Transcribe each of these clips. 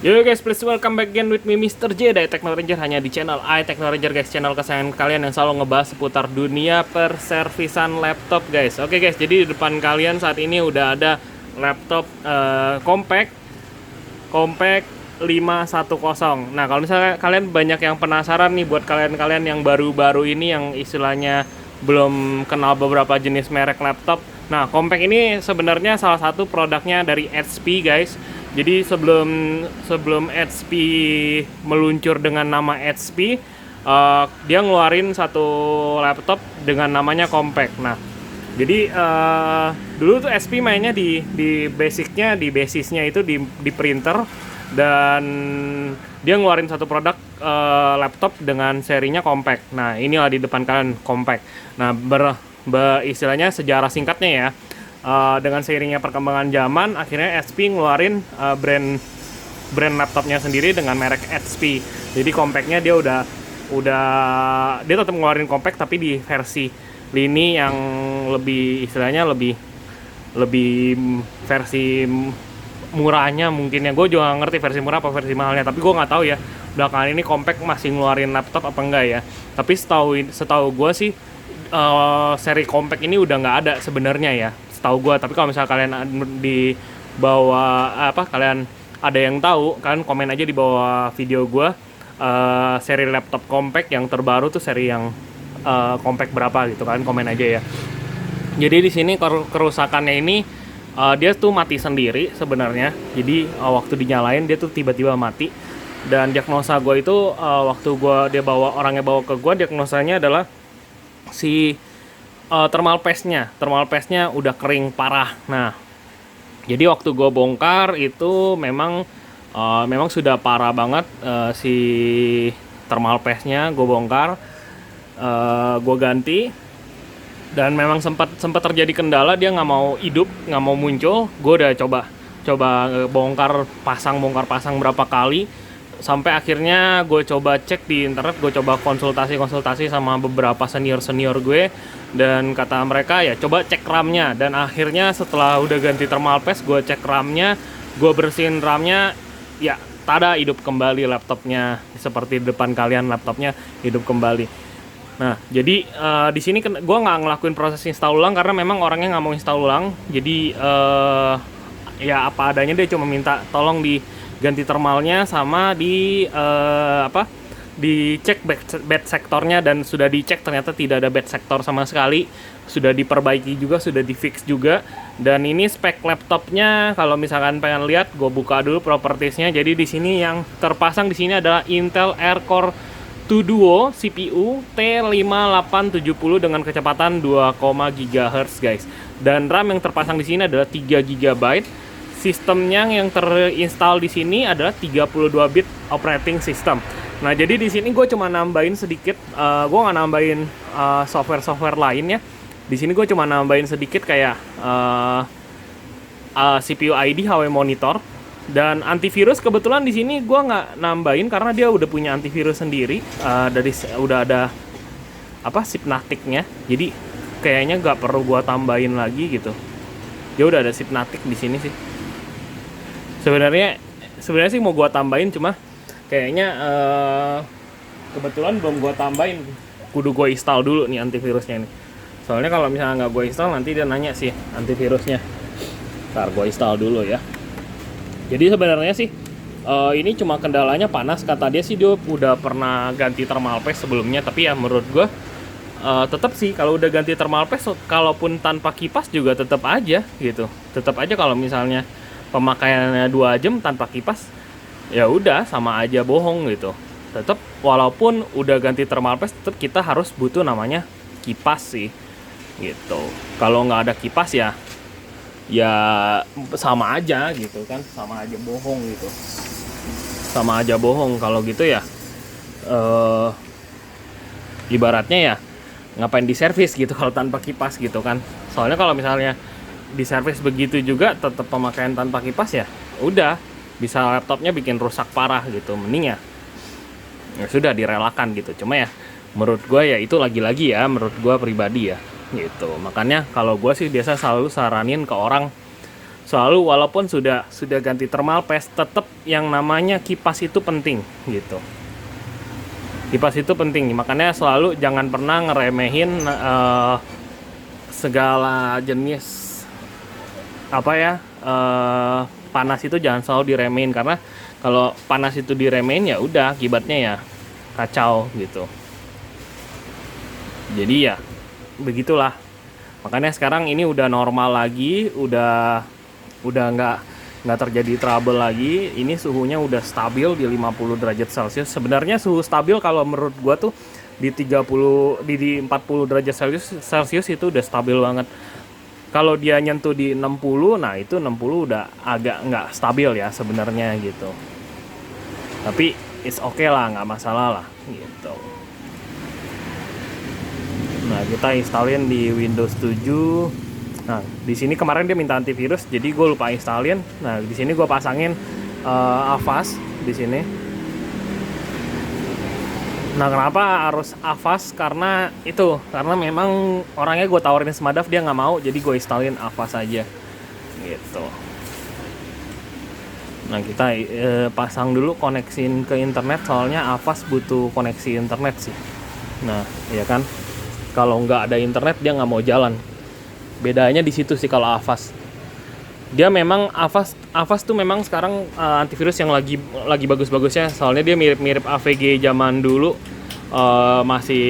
Yo guys, please welcome back again with me Mr. J dari Techno Ranger, hanya di channel Techno Ranger guys, channel kesayangan kalian yang selalu ngebahas seputar dunia perservisan laptop guys. Oke guys, jadi di depan kalian saat ini udah ada laptop compact 510. Nah, kalau misalnya kalian banyak yang penasaran nih, buat kalian-kalian yang baru-baru ini yang istilahnya belum kenal beberapa jenis merek laptop. Nah, compact ini sebenarnya salah satu produknya dari HP guys. Jadi sebelum HP meluncur dengan nama HP, dia ngeluarin satu laptop dengan namanya compact. Nah, jadi dulu tuh HP mainnya di basisnya itu di printer, dan dia ngeluarin satu produk laptop dengan serinya compact. Nah, inilah di depan kalian compact. Nah, istilahnya sejarah singkatnya ya. Dengan seiringnya perkembangan zaman, akhirnya HP ngeluarin brand laptopnya sendiri dengan merek HP. Jadi compactnya dia udah dia tetap ngeluarin compact tapi di versi lini yang lebih istilahnya lebih versi murahnya mungkin ya. Gue juga nggak ngerti versi murah apa versi mahalnya, tapi gue nggak tahu ya belakangan ini compact masih ngeluarin laptop apa enggak ya. Tapi setahu gue sih seri compact ini udah nggak ada sebenarnya ya, tahu gue. Tapi kalau misalnya kalian di bawah kalian ada yang tahu, kalian komen aja di bawah video gue seri laptop compact yang terbaru tuh seri yang compact berapa gitu, kalian komen aja ya. Jadi di sini kerusakannya ini dia tuh mati sendiri sebenarnya. Jadi waktu dinyalain dia tuh tiba-tiba mati, dan diagnosa gue itu waktu orangnya bawa ke gue, diagnosanya adalah si thermal paste-nya udah kering parah. Nah, jadi waktu gue bongkar itu memang sudah parah banget. Si thermal paste-nya gue bongkar, gue ganti, dan memang sempat terjadi kendala, dia nggak mau hidup, nggak mau muncul. Gue udah coba bongkar pasang berapa kali, sampai akhirnya gue coba cek di internet, gue coba konsultasi sama beberapa senior gue, dan kata mereka ya coba cek RAM-nya. Dan akhirnya setelah udah ganti thermal paste, gue cek RAM-nya, gue bersihin RAM-nya, ya tada, hidup kembali laptopnya. Seperti di depan kalian, laptopnya hidup kembali. Nah, jadi di sini gue nggak ngelakuin proses install ulang karena memang orangnya nggak mau install ulang. Jadi ya apa adanya, dia cuma minta tolong diganti thermalnya sama dicek bed sektornya, dan sudah dicek ternyata tidak ada bed sektor sama sekali. Sudah diperbaiki juga, sudah di fix juga. Dan ini spek laptopnya, kalau misalkan pengen lihat, gue buka dulu propertiesnya. Jadi di sini yang terpasang di sini adalah Intel Air Core 2 Duo CPU T5870 dengan kecepatan 2, GHz guys. Dan RAM yang terpasang di sini adalah 3 GB. Sistemnya yang terinstall di sini adalah 32 bit operating system. Nah, jadi di sini gue cuma nambahin sedikit, gue nggak nambahin software lainnya. Di sini gue cuma nambahin sedikit kayak CPU ID, HP monitor, dan antivirus. Kebetulan di sini gue nggak nambahin karena dia udah punya antivirus sendiri, udah ada Sipnatic-nya. Jadi kayaknya nggak perlu gue tambahin lagi gitu. Dia udah ada Sipnatic di sini sih. Sebenarnya sih mau gua tambahin, cuma kayaknya kebetulan belum gua tambahin. Kudu gua install dulu nih antivirusnya nih. Soalnya kalau misalnya nggak gua install, nanti dia nanya sih antivirusnya. Ntar gua install dulu ya. Jadi sebenarnya sih ini cuma kendalanya panas. Kata dia sih dia udah pernah ganti thermal paste sebelumnya, tapi ya menurut gua tetap sih kalau udah ganti thermal paste, kalaupun tanpa kipas juga tetap aja gitu. Tetap aja kalau misalnya pemakaiannya 2 jam tanpa kipas, ya udah sama aja bohong gitu. Tetap walaupun udah ganti thermal paste, tetap kita harus butuh namanya kipas sih gitu. Kalau nggak ada kipas ya sama aja gitu kan, sama aja bohong gitu. sama aja bohong. Kalau gitu ya ibaratnya ya ngapain diservis gitu kalau tanpa kipas gitu kan. Soalnya kalau misalnya diservis begitu juga tetap pemakaian tanpa kipas ya udah bisa laptopnya bikin rusak parah gitu. Mending ya sudah direlakan gitu. Cuma ya menurut gue ya itu lagi-lagi ya menurut gue pribadi ya gitu. Makanya kalau gue sih biasa selalu saranin ke orang selalu walaupun sudah ganti thermal paste tetap yang namanya kipas itu penting gitu. Kipas itu penting, makanya selalu jangan pernah ngeremehin segala jenis apa ya panas itu jangan selalu diremehin, karena kalau panas itu diremehin ya udah akibatnya ya kacau gitu. Jadi ya begitulah. Makanya sekarang ini udah normal lagi, udah nggak terjadi trouble lagi. Ini suhunya udah stabil di 50 derajat Celcius. Sebenarnya suhu stabil kalau menurut gua tuh di 30 di 40 derajat Celcius itu udah stabil banget. Kalau dia nyentuh di 60, nah itu 60 udah agak nggak stabil ya sebenarnya gitu. Tapi it's okay lah, nggak masalah lah gitu. Nah, kita installin di Windows 7. Nah, di sini kemarin dia minta antivirus, jadi gue lupa installin. Nah, di sini gue pasangin Avast di sini. Nah, kenapa harus Avast? Karena memang orangnya gue tawarin Smadaf, dia nggak mau, jadi gue installin Avast aja gitu. Nah, kita pasang dulu, koneksin ke internet, soalnya Avast butuh koneksi internet sih. Nah, ya kan, kalau nggak ada internet dia nggak mau jalan. Bedanya di situ sih kalau Avast. Dia memang Avast tuh memang sekarang antivirus yang lagi bagus-bagusnya, soalnya dia mirip-mirip AVG zaman dulu, masih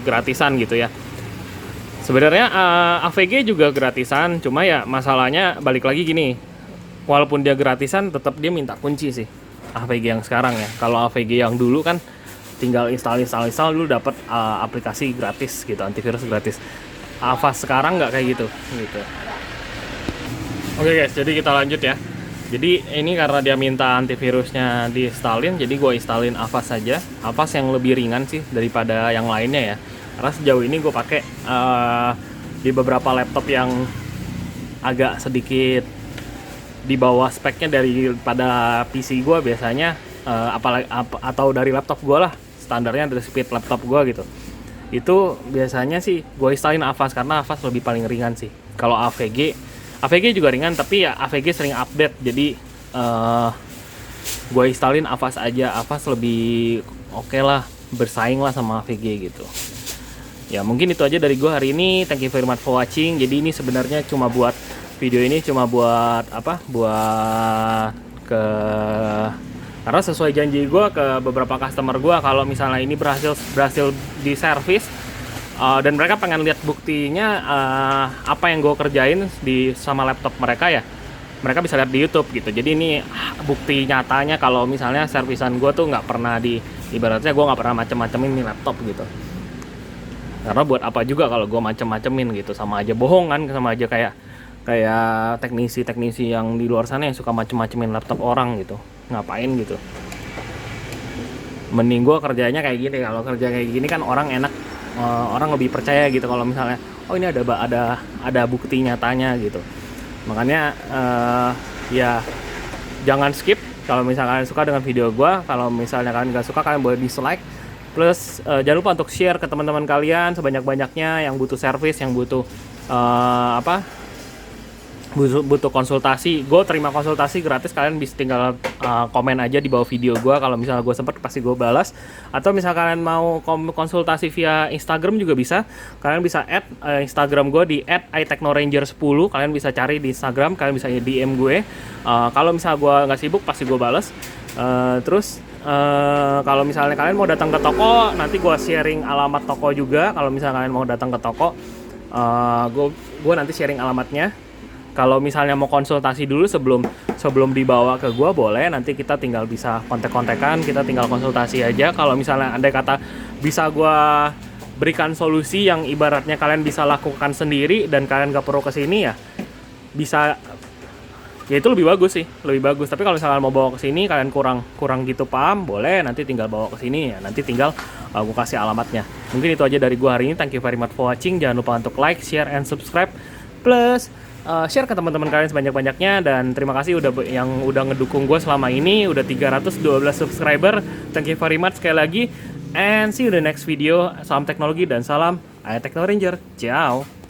gratisan gitu ya. Sebenarnya AVG juga gratisan, cuma ya masalahnya balik lagi gini. Walaupun dia gratisan tetap dia minta kunci sih. AVG yang sekarang ya. Kalau AVG yang dulu kan tinggal install dulu dapat aplikasi gratis gitu, antivirus gratis. Avast sekarang nggak kayak gitu. Oke guys, jadi kita lanjut ya. Jadi ini karena dia minta antivirusnya diinstalin, jadi gue installin Avast saja. Avast yang lebih ringan sih daripada yang lainnya ya. Karena sejauh ini gue pakai di beberapa laptop yang agak sedikit di bawah speknya daripada PC gue biasanya, atau dari laptop gue lah, standarnya dari speed laptop gue gitu. Itu biasanya sih gue installin Avast karena Avast lebih paling ringan sih. Kalau AVG juga ringan, tapi ya AVG sering update, jadi gue installin Avast aja. Avast lebih oke lah, bersaing lah sama AVG gitu. Ya mungkin itu aja dari gue hari ini. Thank you very much for watching. Jadi ini sebenarnya cuma buat video ini cuma buat apa? Buat karena sesuai janji gue ke beberapa customer gue, kalau misalnya ini berhasil di servis dan mereka pengen lihat buktinya apa yang gue kerjain sama laptop mereka ya, mereka bisa lihat di YouTube gitu. Jadi ini bukti nyatanya kalau misalnya servisan gue tuh nggak pernah ibaratnya gue nggak pernah macem-macemin nih laptop gitu. Karena buat apa juga kalau gue macem-macemin gitu, sama aja bohong kan, sama aja kayak teknisi yang di luar sana yang suka macem-macemin laptop orang gitu. Ngapain gitu. Mending gue kerjanya kayak gini. Kalau kerja kayak gini kan orang enak, orang lebih percaya gitu kalau misalnya oh ini ada bukti nyatanya gitu. Makanya ya jangan skip kalau misalnya kalian suka dengan video gue. Kalau misalnya kalian nggak suka, kalian boleh dislike. Plus jangan lupa untuk share ke teman-teman kalian sebanyak-banyaknya yang butuh servis, yang butuh butuh konsultasi. Gue terima konsultasi gratis, kalian bisa tinggal komen aja di bawah video gue. Kalau misalnya gue sempet pasti gue balas. Atau misalnya kalian mau konsultasi via Instagram juga bisa. Kalian bisa add Instagram gue di @itechnoranger10. Kalian bisa cari di Instagram, kalian bisa DM gue. Kalau misalnya gue nggak sibuk pasti gue balas. Terus kalau misalnya kalian mau datang ke toko, nanti gue sharing alamat toko juga. Kalau misalnya kalian mau datang ke toko, gue nanti sharing alamatnya. Kalau misalnya mau konsultasi dulu sebelum dibawa ke gua, boleh, nanti kita tinggal bisa kontak-kontakan, kita tinggal konsultasi aja. Kalau misalnya andai kata bisa gua berikan solusi yang ibaratnya kalian bisa lakukan sendiri dan kalian gak perlu kesini, ya bisa ya itu lebih bagus sih, lebih bagus. Tapi kalau misalkan mau bawa ke sini kalian kurang gitu paham, boleh nanti tinggal bawa ke sini ya. Nanti tinggal gue kasih alamatnya. Mungkin itu aja dari gue hari ini. Thank you very much for watching. Jangan lupa untuk like, share, and subscribe. Plus share ke teman-teman kalian sebanyak-banyaknya. Dan terima kasih yang udah ngedukung gue selama ini. Udah 312 subscriber. Thank you very much sekali lagi. And see you in the next video. Salam teknologi dan salam Techno Ranger. Ciao.